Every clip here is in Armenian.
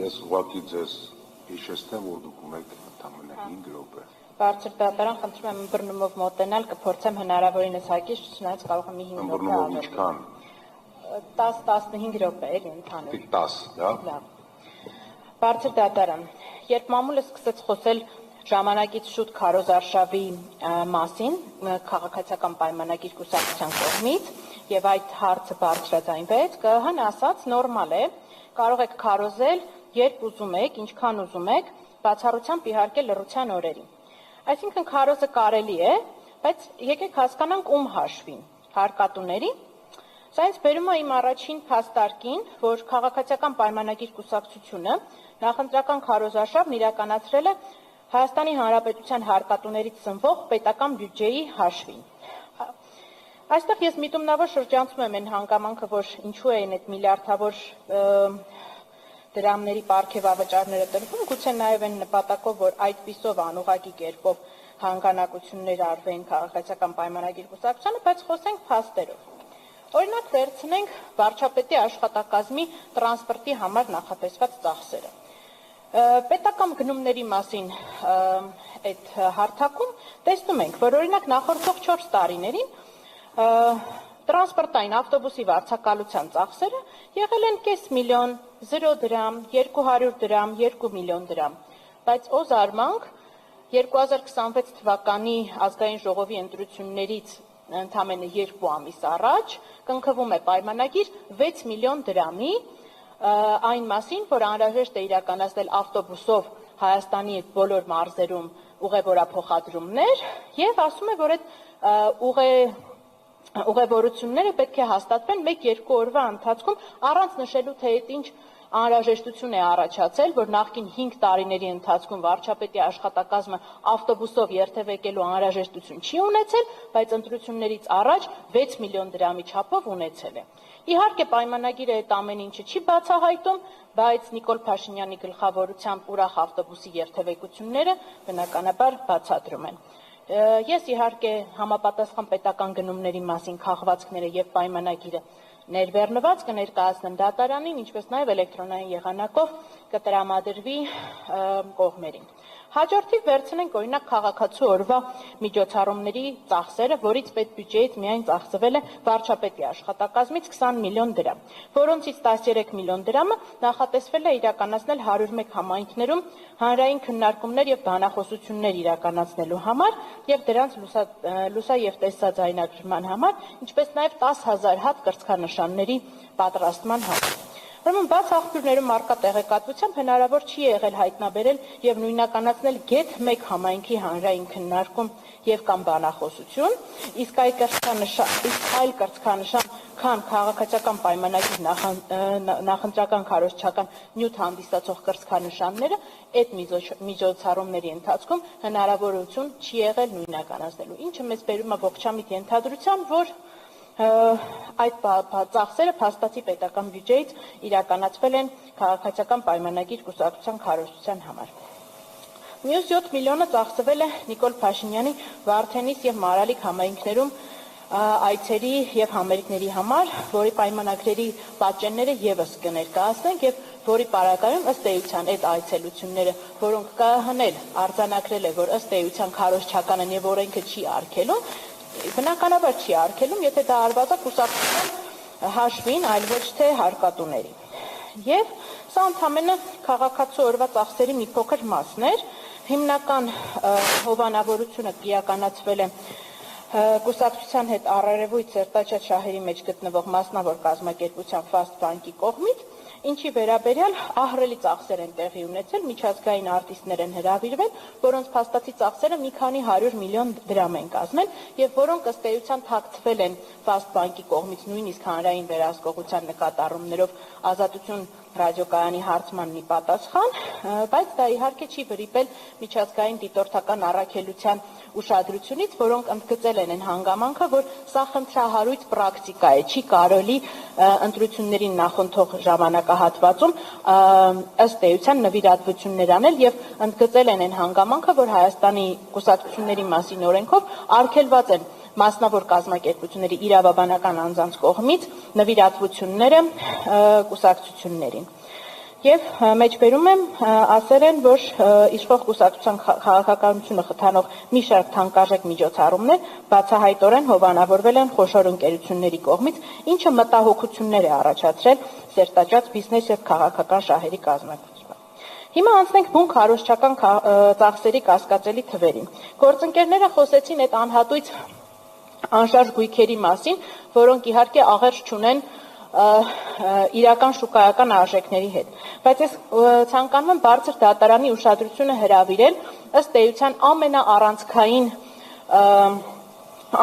Ես ուղղակի ձեզ հիշեցնեմ, որ դուք ունեք ընդամենը 5 րոպե։ Բարձր դատարան, խնդրում եմ ըմբռնումով մոտենալ, կփորձեմ հնարավորինս հակից, չնայած կարող եմ 5 րոպե Ըմբռնումով ինչքան։ 10-15 րոպե էլի ընդհանուր։ 10, դա։ Լավ։ Բարձր դատարան, երբ մամուլը սկսեց խոսել ժամանակից շուտ Քարոզ Արշավի մասին, քաղաքացիական պայմանագիր կուսակցության կողմից, եւ այդ հարցը բարձրաձայնվեց, ԿՀՀ-ն ասաց նորմալ է, կարող եք քարոզել, երբ ուզում եք, ինչքան ուզում եք, բացառությամբ իհարկե լռության օրերին։ Այսինքն քարոզը կարելի է, բայց եկեք հասկանանք ում հաշվին, հարկատուների։ Սա ինձ բերում է իմ առաջին փաստարկին, որ քաղաքացիական պայմանագիր կուսակցությունը նախընտրական քարոզարշավն իրականացրել է Հայաստանի Հանրապետության հարկատուներից սնվող պետական բյուջեի հաշվին։ Այստեղ ես միտումնավոր շրջանցում եմ այն հանգամանքը, որ ինչու են այդ միլիարդավոր դրամների պարգևավճարները տրվում, գուցե նաև այն նպատակով, որ այդպիսով անուղղակի կերպով հանգանակություններ արվեն քաղաքացիական պայմանագիր կուսակցությանը, բայց խոսենք փաստերով։ Օրինակ վերցնենք վարչապետի աշխատակազմի տրանսպորտի համար նախատեսված ծախսերը։ Պետական գնումների մասին այդ հարթակում տեսնում ենք, որ օրինակ նախորդող 4 տարիներին տրանսպորտային ավտոբուսի վարձակալության ծախսերը եղել են 500 միլիոն, 0 դրամ, 200 դրամ, 2 միլիոն դրամ, բայց օզարմանք 2026 թվականի ազգային ժողովի ընտրություններից ընդամենը 2 ամիս առաջ կնքվում է պայմանագիր 6 միլիոն դրամի այն մասին, որ անհրաժեշտ է իրականացնել ավտոբուսով Հայաստանի այդ բոլոր մարզերում ուղևորափոխադրումներ եւ ասում է, որ այդ ուղևորությունները պետք է հաստատվեն 1-2 օրվա ընթացքում առանց նշելու, թե այդ ինչ անհրաժեշտություն է առաջացել, որ նախկին 5 տարիների ընթացքում վարչապետի աշխատակազմը ավտոբուսով երթևեկելու անհրաժեշտություն չի ունեցել, բայց ընտրություններից առաջ 6 միլիոն դրամի չափով ունեցել է։ Իհարկե պայմանագիրը այդ ամեն ինչը չի բացահայտում, բայց Նիկոլ Փաշինյանի գլխավորությամբ ուրախ ավտոբուսի երթևեկությունները բնականաբար բացատրում են։ Ես իհարկե համապատասխան պետական գնումների մասին քաղվածքները եւ պայմանագիրը ներբեռնված կներկայացնեմ դատարանին, ինչպես նաև էլեկտրոնային եղանակով կտրամադրվի կողմերին։ Հաջորդիվ վերցնենք օրինակ քաղաքացու օրվա միջոցառումների ծախսերը, որից պետբյուջեից միայն ծախսվել է վարչապետի աշխատակազմից 20 միլիոն դրամ, որոնցից 13 միլիոն դրամը նախատեսվել է իրականացնել 101 համայնքներում հանրային քննարկումներ եւ բանախոսություններ իրականացնելու համար եւ դրանց լուսա եւ տեսաձայնագրման համար, ինչպես նաև 10,000 հատ կրծքանշանների պատրաստման համար։ Ուրեմն բաց աղբյուրներում առկա տեղեկատվությամբ հնարավոր չի եղել հայտնաբերել եւ նույնականացնել գեթ 1 համայնքի հանրային քննարկում եւ կամ բանախոսություն, իսկ այլ կրծքանշան, քան քաղաքացիական պայմանագիր նախընտրական քարոզչական նյութ հանդիսացող կրծքանշանները այդ միջոցառումների ընթացքում հնարավորություն չի եղել նույնականացնելու, ինչը մեզ բերում է ողջամիտ ենթադրության, որ այդ ծախսերը փաստացի պետական բյուջեից իրականացվել են քաղաքացիական պայմանագիր կուսակցության քարոզչության համար։ Մյուս 7 միլիոնը ծախսվել է Նիկոլ Փաշինյանի Վարդենիս եւ Մարալիկ համայնքներում այցերի եւ համերգների համար, որի պայմանագրերի պատճենները եւս կներկայացնենք եւ որի պարագայում ըստ էության այդ այցելությունները, որոնք ԿՀՀ-ն արձանագրել է, որ ըստ էության քարոզչականն եւ օրենքը չի արգելում, բնականաբար չի արգելում, եթե դա արված է կուսակցության հաշվին, այլ ոչ թե հարկատուների։ Եվ սա ընդամենը քաղաքացու օրվա ծախսերի մի փոքր մասն էր, հիմնական հովանավորությունը իրականացվել է կուսակցության հետ առերևույթ Սերտաչյա շահերի մեջ գտնվող մասնավոր կազմակերպության Fast Bank-ի կողմից, ինչի վերաբերյալ ահռելի ծախսեր են տեղի ունեցել, միջազգային արտիստներ են հրավիրվել, որոնց փաստացի ծախսերը մի քանի 100 միլիոն դրամ են կազմել եւ որոնք ըստ էության թաքցվել են Fast Bank-ի կողմից նույնիսկ հանրային վերահսկողության նկատառումներով Ազատություն ռադիոկայանի հարցմանն ի պատասխան, բայց դա իհարկե չի վրիպել միջազգային դիտորդական առաքելության ուշադրությունից, որոնք ընդգծել են այն հանգամանքը, որ սա խնդրահարույց պրակտիկա է, չի կարելի ընտրություններին նախընթող ժամանակահատվածում ըստ էության նվիրատվություններ անել եւ ընդգծել են այն հանգամանքը, որ Հայաստանի կուսակցությունների մասին օրենքով արգելված են մասնավոր կազմակերպությունների իրավաբանական անձանց կողմից նվիրատվությունները կուսակցություններին։ Եվ մեջբերում եմ ասել են, որ իշխող կուսակցության քաղաքականությունը խթանող մի շարք թանկարժեք միջոցառումներ բացահայտորեն հովանավորվել են խոշոր ընկերությունների կողմից, ինչը մտահոգություններ է առաջացրել սերտաճած բիզնես եւ քաղաքական շահերի կազմակերպումը։ Հիմա անցնենք բուն քարոզչական ծախսերի կասկածելի թվերին։ Գործընկերները խոսեցին այդ անհատույց անշարժ գույքերի մասին, որոնք իհարկե աղերս չունեն իրական շուկայական արժեքների հետ, բայց ես ցանկանում եմ բարձր դատարանի ուշադրությունը հրավիրել ըստ էության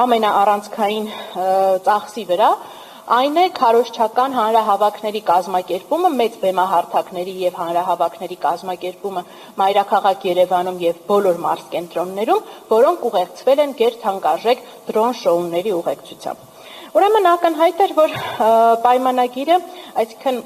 ամենաառանցքային ծախսի վրա, այն է քարոզչական հանրահավաքների կազմակերպումը, մեծ բեմահարթակների եւ հանրահավաքների կազմակերպումը մայրաքաղաք Երևանում եւ բոլոր մարզկենտրոններում, որոնք ուղեկցվել են գերթանկարժեք դրոն շոուների ուղեկցությամբ։ Ուրեմն ակնհայտ էր, որ պայմանագիրը, այսինքն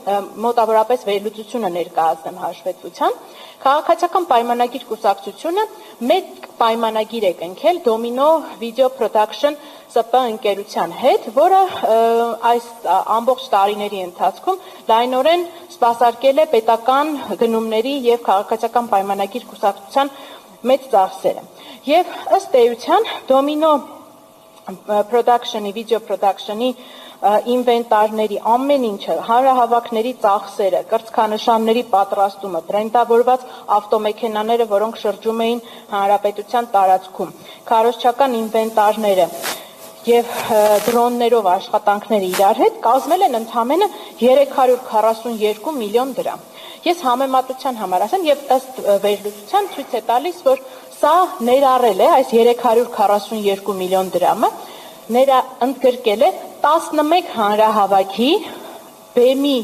մոտավորապես վերլուծությունը ներկայացնեմ հաշվետվության, քաղաքացիական պայմանագիր կուսակցությունը մեկ պայմանագիր է կնքել Domino Video Production ՍՊ ընկերության հետ, որը այս ամբողջ տարիների ընթացքում լայնորեն սպասարկել է պետական գնումների եւ քաղաքացիական պայմանագիր կուսակցության մեծ ծախսերը։ Եվ ըստ էության Domino production-ի, video production-ի ինվենտարների ամեն ինչը, հանրահավաքների ծախսերը, կրծքանշանների պատրաստումը, բրենդավորված ավտոմեքենաները, որոնք շրջում էին հանրապետության տարածքում, քարոզչական ինվենտարները եւ դրոններով աշխատանքները իրար հետ կազմել են ընդամենը 342 միլիոն դրամ։ Ես համեմատության համար ասեմ եւ ըստ վերլուծության ցույց է տալիս, որ սա ներառել է այս 342 միլիոն դրամը, ընդգրկել է 11 հանրահավաքի, բեմի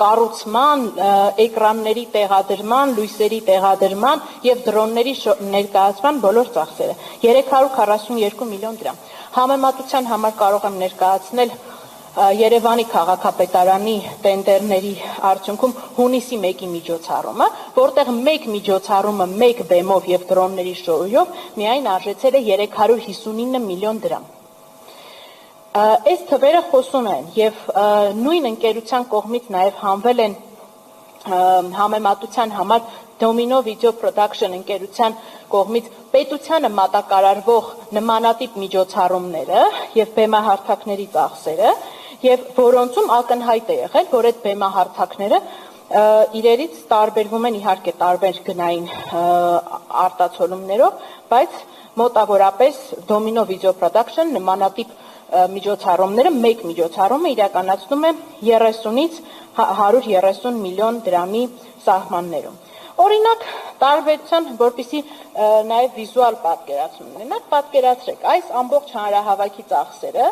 կառուցման, էկրանների տեղադրման, լույսերի տեղադրման եւ դրոնների ներկայացման բոլոր ծախսերը 342 միլիոն դրամ։ Համեմատության համար կարող եմ ներկայացնել Երևանի քաղաքապետարանի տենդերների արդյունքում հունիսի 1-ի միջոցառումը, որտեղ մեկ միջոցառումը մեկ բեմով եւ դրոնների շոուով միայն արժեցել է 359 միլիոն դրամ։ Այս թվերը խոսում են եւ նույն ընկերության կողմից նաեւ հանվել են համեմատության համար Domino Video Production ընկերության կողմից պետությանը մատակարարվող նմանատիպ միջոցառումները եւ բեմահարթակների ծախսերը եւ որոնցում ակնհայտ է եղել, որ այդ բեմահարթակները իրերից տարբերվում են իհարկե տարբեր գնային արտացոլումներով, բայց մոտավորապես Domino Video Production նմանատիպ միջոցառումները մեկ միջոցառումը իրականացնում է 30-ից 130 միլիոն դրամի սահմաններում։ Օրինակ, տարբերության, որպեսզի նաև վիզուալ պատկերացում ունենանք, պատկերացրեք, այս ամբողջ հանրահավաքի ծախսերը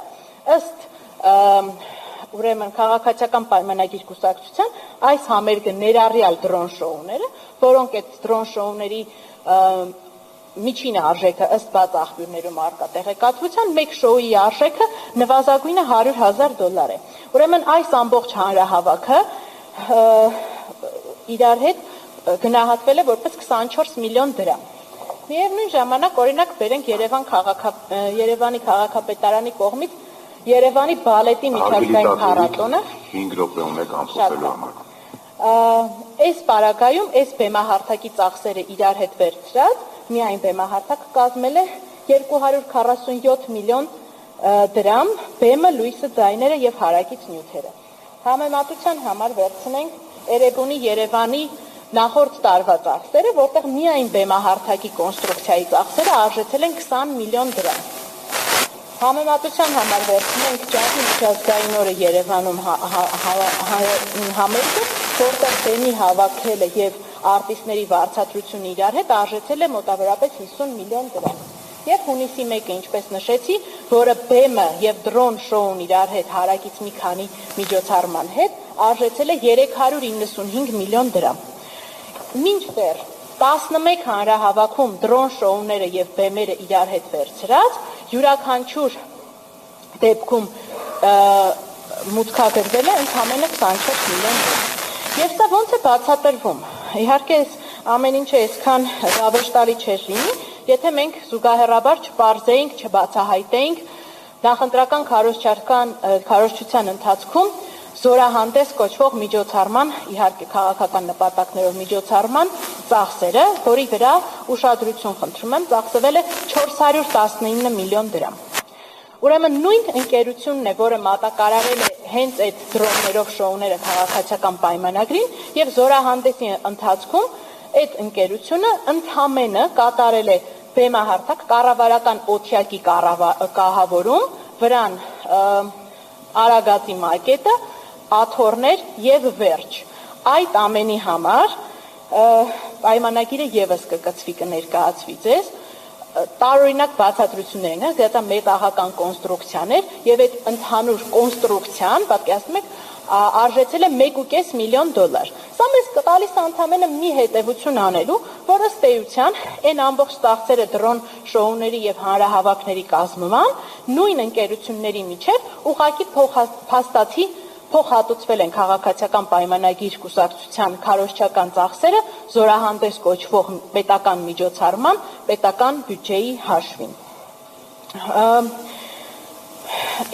ըստ ուրեմն քաղաքացիական պայմանագիր կուսակցության այս համերգը ներառյալ դրոն շոուները, որոնք այդ դրոն շոուների միջին արժեքը ըստ բաց աղբյուրներում արկա տեղեկատվության մեկ շոուի արժեքը նվազագույնը $100,000 է։ Ուրեմն այս ամբողջ հանրահավաքը իրար հետ գնահատվել է որպես 24 միլիոն դրամ։ Միևնույն ժամանակ օրինակ բերենք Երևանի քաղաքապետարանի կողմից Երևանի բալետի միջազգային փառատոնը 5 րոպե ունեք ամփոփելու համար։ Այս պարագայում այս բեմահարթակի ծախսերը իրար հետ վերցրած միայն բեմահարթակը կազմել է 247 միլիոն դրամ, բեմը, լույսը, ձայները եւ հարակից նյութերը։ Համեմատության համար վերցնենք Էրեբունի Երևանի նախորդ տարվա ծախսերը, որտեղ միայն բեմահարթակի կոնստրուկցիայի ծախսերը արժեցել են 20 միլիոն դրամ։ Համեմատության համար վերցնենք Ջազի միջազգային օրը Երևանում համերգը, որտեղ բեմի հավաքելը եւ արտիստների վարձատրությունը իրար հետ արժեցել է մոտավորապես 50 միլիոն դրամ։ Եվ հունիսի 1-ը, ինչպես նշեցի, որը բեմը եւ դրոն շոուն իրար հետ հարակից մի քանի միջոցառման հետ արժեցել է 395 միլիոն դրամ։ Մինչդեռ 11 հանրահավաքում դրոն շոուները եւ բեմերը իրար հետ վերցրած յուրաքանչյուր դեպքում մուտքագրվել է ընդամենը 24 միլիոն դրամ։ Եվ սա ոնց է բացատրվում։ Իհարկե ամեն ինչը այսքան հավերժտալի չէր լինի, եթե մենք զուգահեռաբար չպարզեինք, չբացահայտեինք նախընտրական քարոզչության ընթացքում զորահանդես կոչվող միջոցառման, իհարկե քաղաքական նպատակներով միջոցառման ծախսերը, որի վրա ուշադրություն խնդրում եմ, ծախսվել է 419 միլիոն դրամ։ Ուրեմն նույն ընկերությունն է, որը մատակարարել է հենց այդ դրոններով շոուները քաղաքացիական պայմանագրին եւ զորահանդեսի ընթացքում այդ ընկերությունը ընդամենը կատարել է բեմահարթակ կառավարական օթյակի կահավորում, վրան արագածի մակետը, աթոռներ եւ վերջ։ Այդ ամենի համար պայմանագիրը եւս կկցվի, կներկայացվի ձեզ, տարօրինակ բացատրություններ են, դա մետաղական կոնստրուկցիաներ եւ այդ ընդհանուր կոնստրուկցիան, պատկերացնում եք, արժեցել է 1.5 միլիոն դոլար։ Սա մեզ տալիս է ընդամենը մի հետևություն անելու, որ ըստ էության այն ամբողջ ծախսերը դրոն շոուների եւ հանրահավաքների կազմման նույն ընկերությունների միջև ուղղակի փաստացի փոխհատուցվել են քաղաքացիական պայմանագիր կուսակցության քարոզչական ծախսերը զորահանդես կոչվող պետական միջոցառման պետական բյուջեի հաշվին։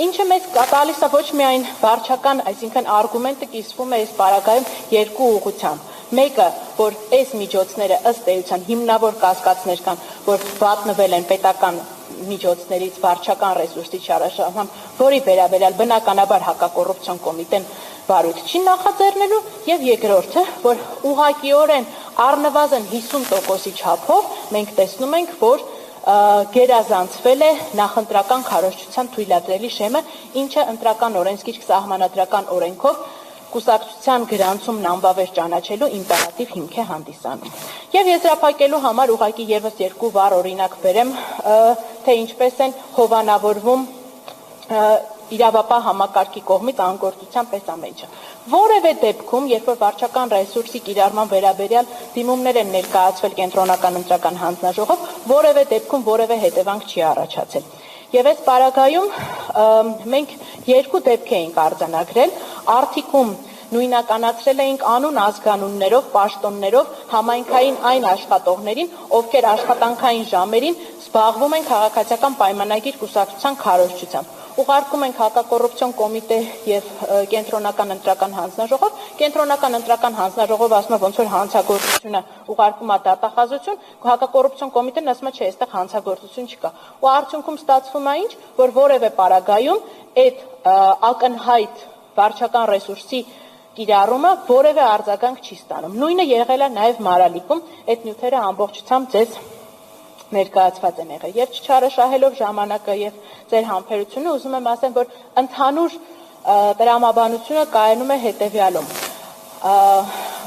Ինչը մեզ տալիս է ոչ միայն վարչական, այսինքն արգումենտը կիսվում է այս պարագայում երկու ուղղությամբ։ Մեկը, որ այս միջոցները ըստ էության հիմնավոր կասկածներ կան, որ վատնվել են պետական միջոցներից վարչական ռեսուրսի չարաշահման, որի վերաբերյալ բնականաբար հակակոռուպցիոն կոմիտեն վարույթ չի նախաձեռնելու, եւ երկրորդը, որ ուղղակիորեն առնվազն 50%-ի չափով մենք տեսնում ենք, որ գերազանցվել է նախընտրական քարոզչության թույլատրելի շեմը, ինչը ընտրական օրենսգիրք սահմանադրական օրենքով կուսակցության գրանցումն անվավեր ճանաչելու իմպերատիվ հիմք է հանդիսանում։ Եվ եզրափակելու համար ուղղակի եւս երկու վառ օրինակ բերեմ, թե ինչպես են հովանավորվում իրավապահ համակարգի կողմից անգործության պես ամեն ինչ։ Որևէ դեպքում, երբ որ վարչական ռեսուրսի կիրառման վերաբերյալ դիմումներ են ներկայացվել կենտրոնական ընտրական հանձնաժողով, որևէ դեպքում որևէ հետևանք չի առաջացել։ Եվ այս պարագայում մենք երկու դեպք էինք արձանագրել, արդիկում նույնականացրել էինք անուն ազգանուններով, պաշտոններով համայնքային այն աշխատողներին, ովքեր աշխատանքային ժամերին զբաղվում են քաղաքացիական պայմանագիր կուսակցության քարոզչությամբ։ Ուղարկում ենք հակակոռուպցիոն կոմիտե եւ կենտրոնական ընտրական հանձնաժողով, կենտրոնական ընտրական հանձնաժողովը ասում է ոնց որ հանցագործությունը ուղարկում է դատախազություն, հակակոռուպցիոն կոմիտեն ասում է չէ, այստեղ հանցագործություն չկա։ Ու արդյունքում ստացվում է ինչ, որ որևէ պարագայում այդ ակնհայտ վարչական ռեսուրսի կիրառումը որևէ արձագանք չի ստանում։ Նույնը եղել է նաեւ Մարալիկում, այդ նյութերը ամբողջությամբ ձեզ ներկայացված են եղել եւ չչարաշահելով ժամանակը եւ ձեր համբերությունը ուզում եմ ասեմ, որ ընդհանուր տրամաբանությունը կայանում է հետեւյալում.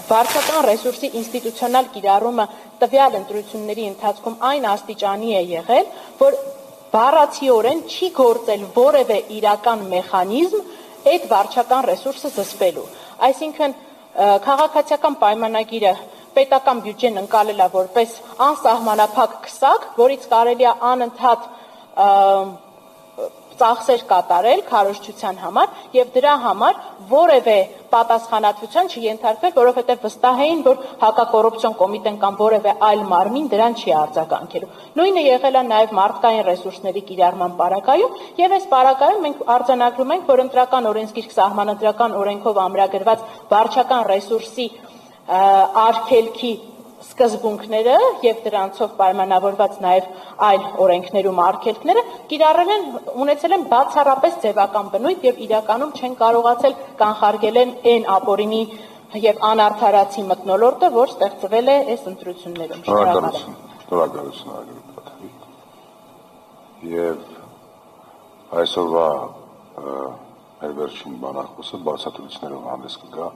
վարչական ռեսուրսի ինստիտուցիոնալ կիրառումը տվյալ ընտրությունների ընթացքում այն աստիճանի է եղել, որ բառացիորեն չի գործել որևէ իրական մեխանիզմ այդ վարչական ռեսուրսը զսպելու։ Այսինքն քաղաքացիական պայմանագիրը պետական բյուջեն ընկալել է որպես անսահմանափակ քսակ, որից կարելի է անընդհատ ծախսեր կատարել քարոզչության համար եւ դրա համար որևէ պատասխանատվության չենթարկվել, որովհետեւ վստահ էին, որ հակակոռուպցիոն կոմիտեն կամ որևէ այլ մարմին դրան չի արձագանքելու։ Նույնը եղել է նաեւ մարդկային ռեսուրսների կիրառման պարագայում եւ այս պարագայում մենք արձանագրում ենք, որ ընտրական օրենսգիրք սահմանադրական օրենքով ամրագրված վարչական ռեսուրսի արգելքի սկզբունքները եւ դրանցով պայմանավորված նաեւ այլ օրենքներում արգելքները կիրառել են, ունեցել են բացառապես ձևական բնույթ եւ իրականում չեն կարողացել կանխարգելել այն ապօրինի եւ անարդարացի մթնոլորտը, որ ստեղծվել է այս ընտրություններում։ Շնորհակալություն, եւ այսօրվա մեր վերջին բանախոսը բացատրություններով հանդես կգա